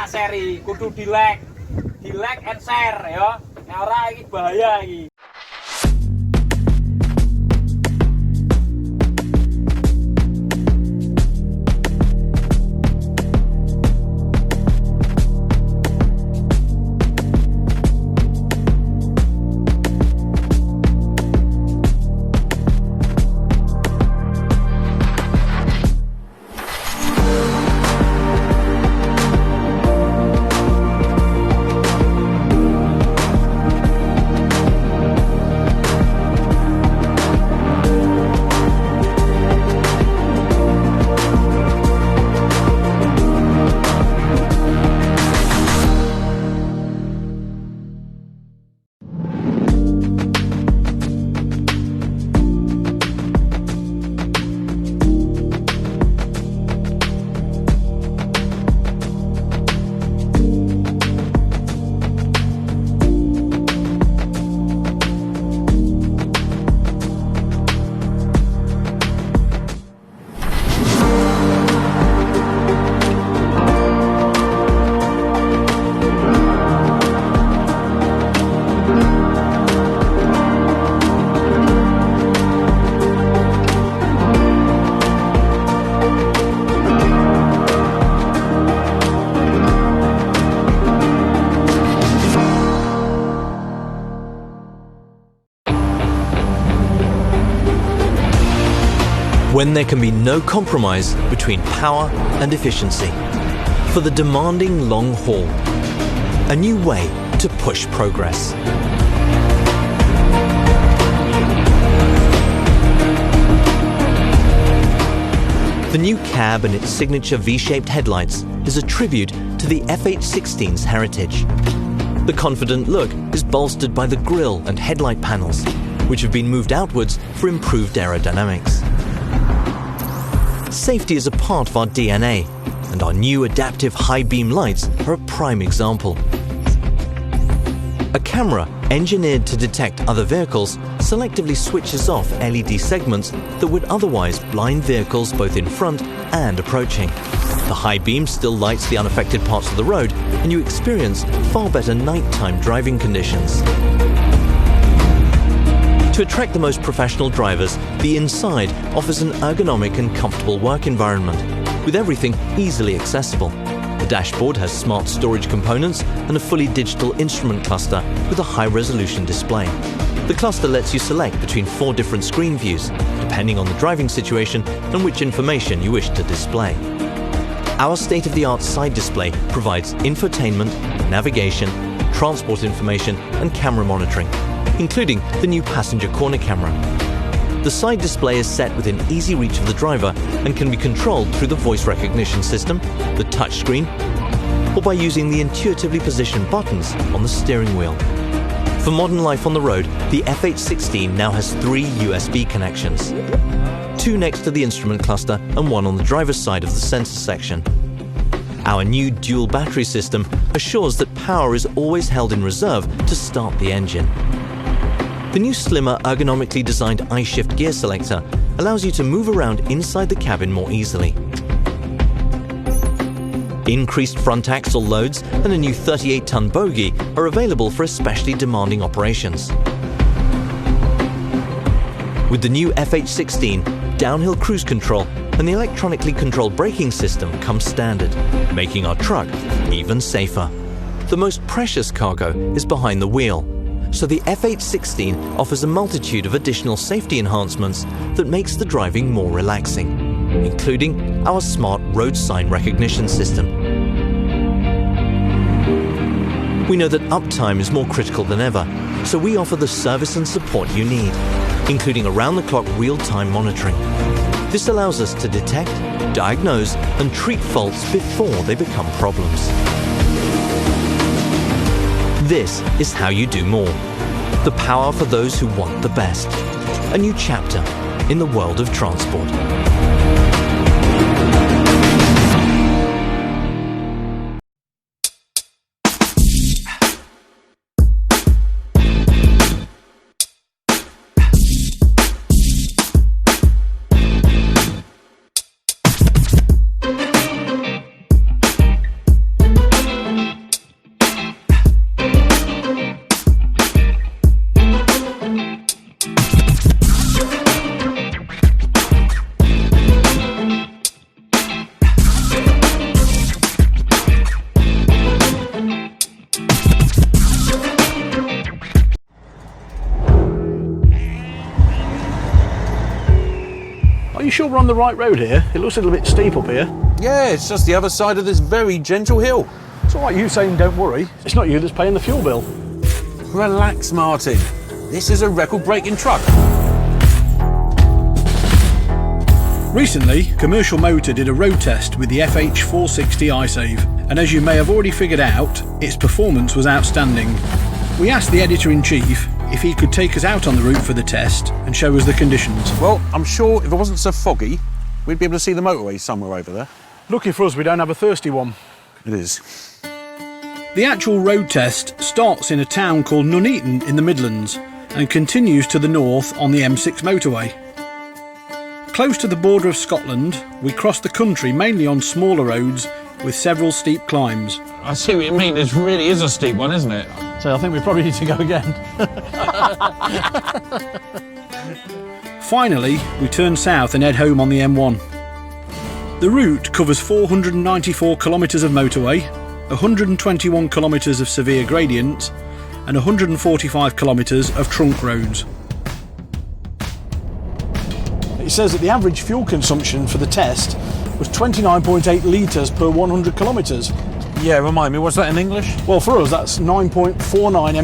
tak seri, kudu di like and share ya. Nek ora iki bahaya iki. When there can be no compromise between power and efficiency. For the demanding long haul, a new way to push progress. The new cab and its signature V-shaped headlights is a tribute to the FH16's heritage. The confident look is bolstered by the grille and headlight panels, which have been moved outwards for improved aerodynamics. Safety is a part of our DNA, and our new adaptive high-beam lights are a prime example. A camera engineered to detect other vehicles selectively switches off LED segments that would otherwise blind vehicles both in front and approaching. The high beam still lights the unaffected parts of the road, and you experience far better nighttime driving conditions. To attract the most professional drivers, the inside offers an ergonomic and comfortable work environment, with everything easily accessible. The dashboard has smart storage components and a fully digital instrument cluster with a high-resolution display. The cluster lets you select between 4 different screen views, depending on the driving situation and which information you wish to display. Our state-of-the-art side display provides infotainment, navigation, transport information and camera monitoring, including the new passenger corner camera. The side display is set within easy reach of the driver and can be controlled through the voice recognition system, the touchscreen, or by using the intuitively positioned buttons on the steering wheel. For modern life on the road, the FH16 now has 3 USB connections, 2 next to the instrument cluster and 1 on the driver's side of the sensor section. Our new dual battery system assures that power is always held in reserve to start the engine. The new slimmer ergonomically designed I-shift gear selector allows you to move around inside the cabin more easily. Increased front axle loads and a new 38-ton bogie are available for especially demanding operations. With the new FH16, downhill cruise control and the electronically controlled braking system come standard, making our truck even safer. The most precious cargo is behind the wheel, so the FH16 offers a multitude of additional safety enhancements that makes the driving more relaxing, including our smart road sign recognition system. We know that uptime is more critical than ever, so we offer the service and support you need, including around-the-clock real-time monitoring. This allows us to detect, diagnose, and treat faults before they become problems. This is how you do more. The power for those who want the best. A new chapter in the world of transport. sure we're on the right road here? It looks a little bit steep up here. Yeah, it's just the other side of this very gentle hill. It's all right you saying don't worry. It's not you that's paying the fuel bill. Relax, Martin. This is a record-breaking truck. Recently, Commercial Motor did a road test with the FH460 iSave, and as you may have already figured out, its performance was outstanding. We asked the editor-in-chief if he could take us out on the route for the test and show us the conditions. Well, I'm sure if it wasn't so foggy, we'd be able to see the motorway somewhere over there. Lucky for us we don't have a thirsty one. It is. The actual road test starts in a town called Nuneaton in the Midlands and continues to the north on the M6 motorway. Close to the border of Scotland, we cross the country mainly on smaller roads with several steep climbs. I see what you mean. This really is a steep one, isn't it? So I think we probably need to go again. Finally, we turn south and head home on the M1. The route covers 494 kilometres of motorway, 121 kilometres of severe gradients and 145 kilometres of trunk roads. It says that the average fuel consumption for the test was 29.8 litres per 100 kilometres. Yeah, remind me, what's that in English? Well, for us, that's 9.49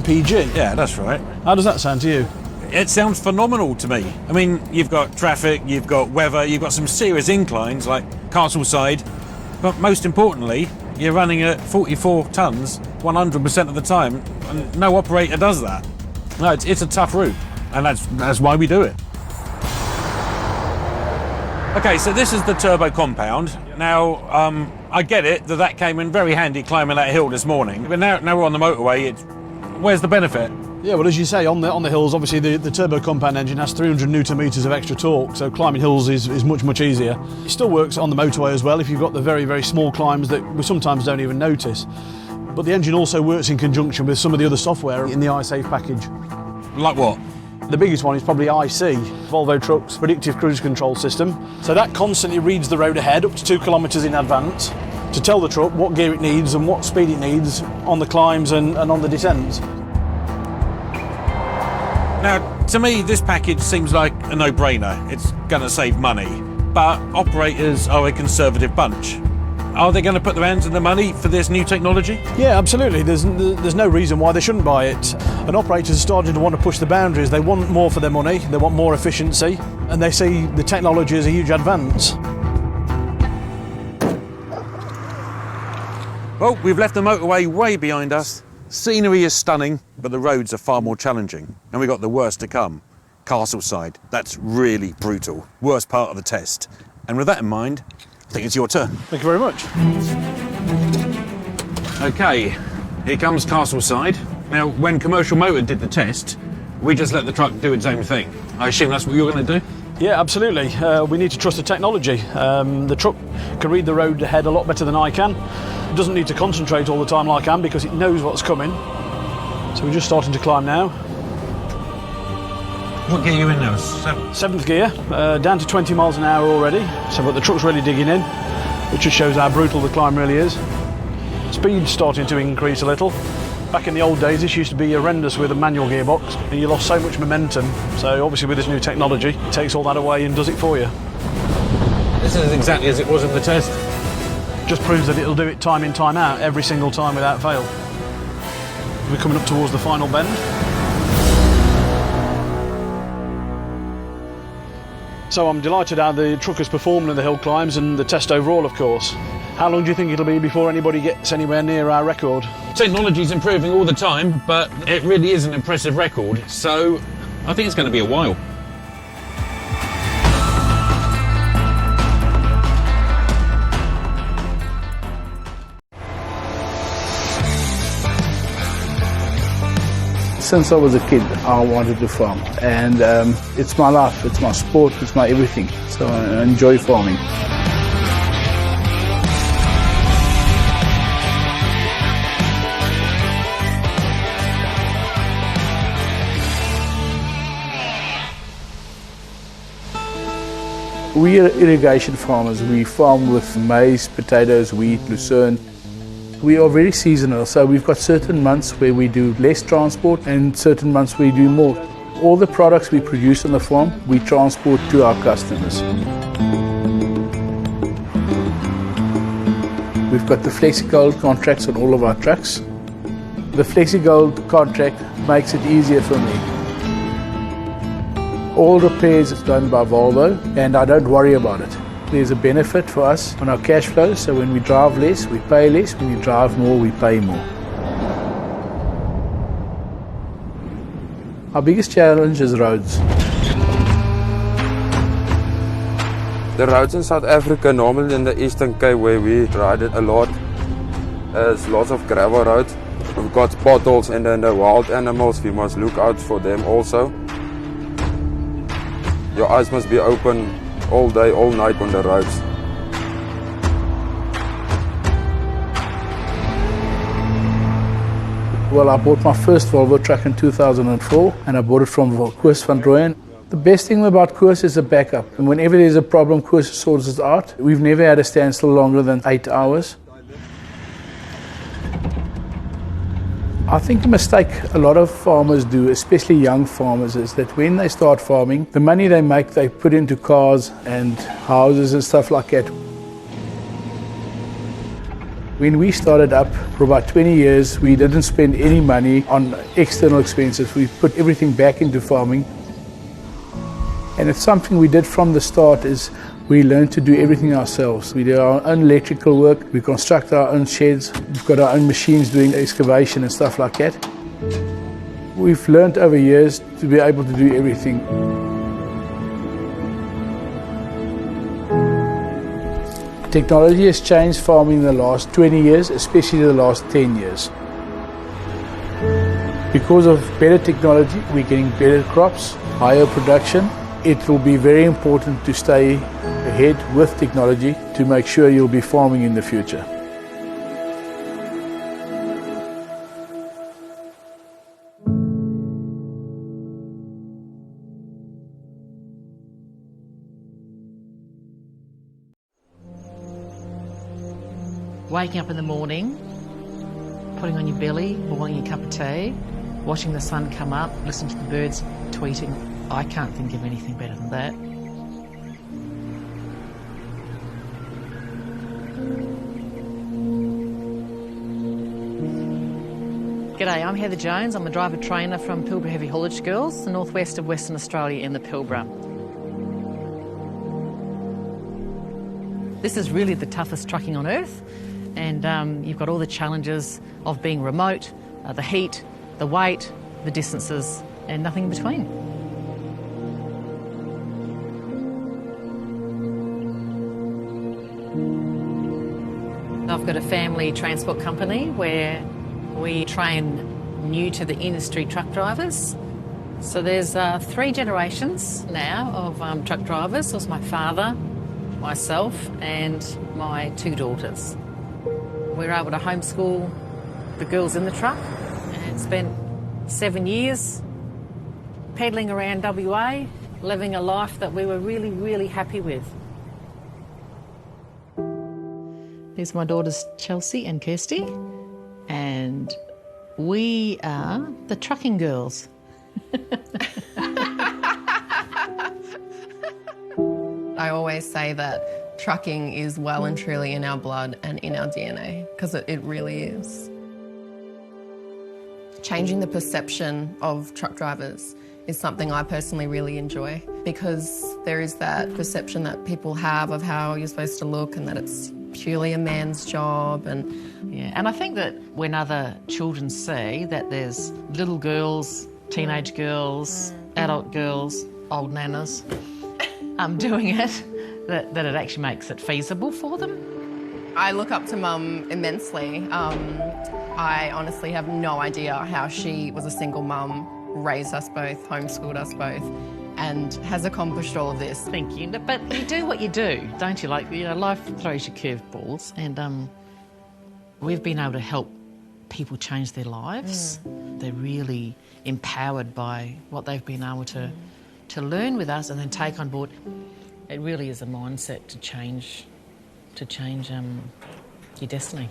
mpg. Yeah, that's right. How does that sound to you? It sounds phenomenal to me. I mean, you've got traffic, you've got weather, you've got some serious inclines like Castleside, but most importantly, you're running at 44 tonnes 100% of the time, and no operator does that. No, it's a tough route, and that's why we do it. Okay, so this is the turbo compound. Now, I get it that came in very handy climbing that hill this morning, but now we're on the motorway. Where's the benefit? Yeah, well, as you say, on the hills, obviously the turbo compound engine has 300 newton metres of extra torque, so climbing hills is much easier. It still works on the motorway as well if you've got the very, very small climbs that we sometimes don't even notice. But the engine also works in conjunction with some of the other software in the iSave package. Like what? The biggest one is probably IC, Volvo Trucks Predictive Cruise Control System. So that constantly reads the road ahead up to 2 kilometres in advance to tell the truck what gear it needs and what speed it needs on the climbs and on the descents. Now, to me, this package seems like a no-brainer. It's going to save money, but operators are a conservative bunch. Are they going to put their hands in the money for this new technology? Yeah, absolutely. There's no reason why they shouldn't buy it. And operators are starting to want to push the boundaries. They want more for their money, they want more efficiency, and they see the technology as a huge advance. Well, we've left the motorway way behind us. Scenery is stunning, but the roads are far more challenging. And we've got the worst to come. Castleside. That's really brutal. Worst part of the test. And with that in mind, I think it's your turn. Thank you very much. Okay, here comes Castleside. Now, when Commercial Motor did the test, we just let the truck do its own thing. I assume that's what you're going to do? Yeah, absolutely. We need to trust the technology. The truck can read the road ahead a lot better than I can. It doesn't need to concentrate all the time like I can because it knows what's coming. So we're just starting to climb now. What gear are you in now? 7th gear, down to 20 miles an hour already. So but the truck's really digging in, which just shows how brutal the climb really is. Speed's starting to increase a little. Back in the old days, this used to be horrendous with a manual gearbox, and you lost so much momentum. So obviously with this new technology, it takes all that away and does it for you. This is exactly as it was in the test. Just proves that it'll do it time in, time out, every single time without fail. We're coming up towards the final bend. So I'm delighted how the truck has performed in the hill climbs and the test overall, of course. How long do you think it'll be before anybody gets anywhere near our record? Technology's improving all the time, but it really is an impressive record, so I think it's going to be a while. Since I was a kid, I wanted to farm, and it's my life, it's my sport, it's my everything, so I enjoy farming. We are irrigation farmers. We farm with maize, potatoes, wheat, lucerne. We are very seasonal, so we've got certain months where we do less transport and certain months we do more. All the products we produce on the farm, we transport to our customers. We've got the FlexiGold contracts on all of our trucks. The FlexiGold contract makes it easier for me. All repairs is done by Volvo, and I don't worry about it. There's a benefit for us on our cash flow, so when we drive less, we pay less. When we drive more, we pay more. Our biggest challenge is roads. The roads in South Africa, normally in the Eastern Cape where we ride it a lot, there's lots of gravel roads. We've got potholes, and then the wild animals, we must look out for them also. Your eyes must be open all day, all night on the roads. Well, I bought my first Volvo truck in 2004, and I bought it from Koos van Rooyen. The best thing about Koos is a backup, and whenever there's a problem, Koos sorts it out. We've never had a standstill longer than 8 hours. I think a mistake a lot of farmers do, especially young farmers, is that when they start farming, the money they make, they put into cars and houses and stuff like that. When we started up for about 20 years, we didn't spend any money on external expenses. We put everything back into farming. And it's something we did from the start is we learned to do everything ourselves. We do our own electrical work, we construct our own sheds, we've got our own machines doing excavation and stuff like that. We've learned over years to be able to do everything. Technology has changed farming in the last 20 years, especially the last 10 years. Because of better technology, we're getting better crops, higher production. It will be very important to stay ahead with technology to make sure you'll be farming in the future. Waking up in the morning, putting on your belly, boiling your cup of tea, watching the sun come up, listening to the birds tweeting. I can't think of anything better than that. G'day, I'm Heather Jones. I'm a driver trainer from Pilbara Heavy Haulage Girls, the northwest of Western Australia in the Pilbara. This is really the toughest trucking on earth, and you've got all the challenges of being remote, the heat, the weight, the distances, and nothing in between. I've got a family transport company where we train new to the industry truck drivers. So there's 3 generations now of truck drivers. There's my father, myself, and my 2 daughters. We were able to homeschool the girls in the truck and spent 7 years pedalling around WA, living a life that we were really, really happy with. There's my daughters Chelsea and Kirsty, and we are the trucking girls. I always say that trucking is well and truly in our blood and in our DNA, because it really is. Changing the perception of truck drivers is something I personally really enjoy, because there is that perception that people have of how you're supposed to look and that it's purely a man's job. And I think that when other children see that there's little girls, teenage girls, adult girls, old nanas doing it, that it actually makes it feasible for them. I look up to Mum immensely. I honestly have no idea how she was a single mum, raised us both, homeschooled us both, and has accomplished all of this. Thank you. But you do what you do, don't you? Like, you know, life throws you curveballs, and we've been able to help people change their lives. They're really empowered by what they've been able to learn with us and then take on board. It really is a mindset to change your destiny.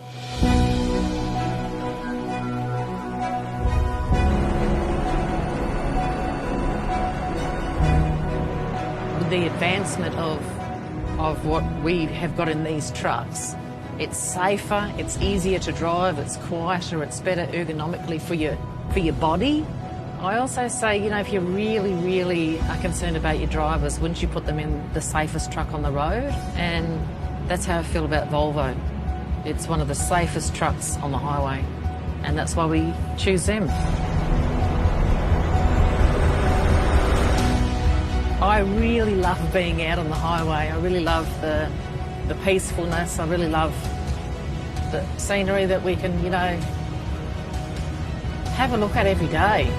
the advancement of what we have got in these trucks. It's safer, it's easier to drive, it's quieter, it's better ergonomically for your body. I also say, you know, if you really, really are concerned about your drivers, wouldn't you put them in the safest truck on the road? And that's how I feel about Volvo. It's one of the safest trucks on the highway, and that's why we choose them. I really love being out on the highway. I really love the peacefulness. I really love the scenery that we can, you know, have a look at every day.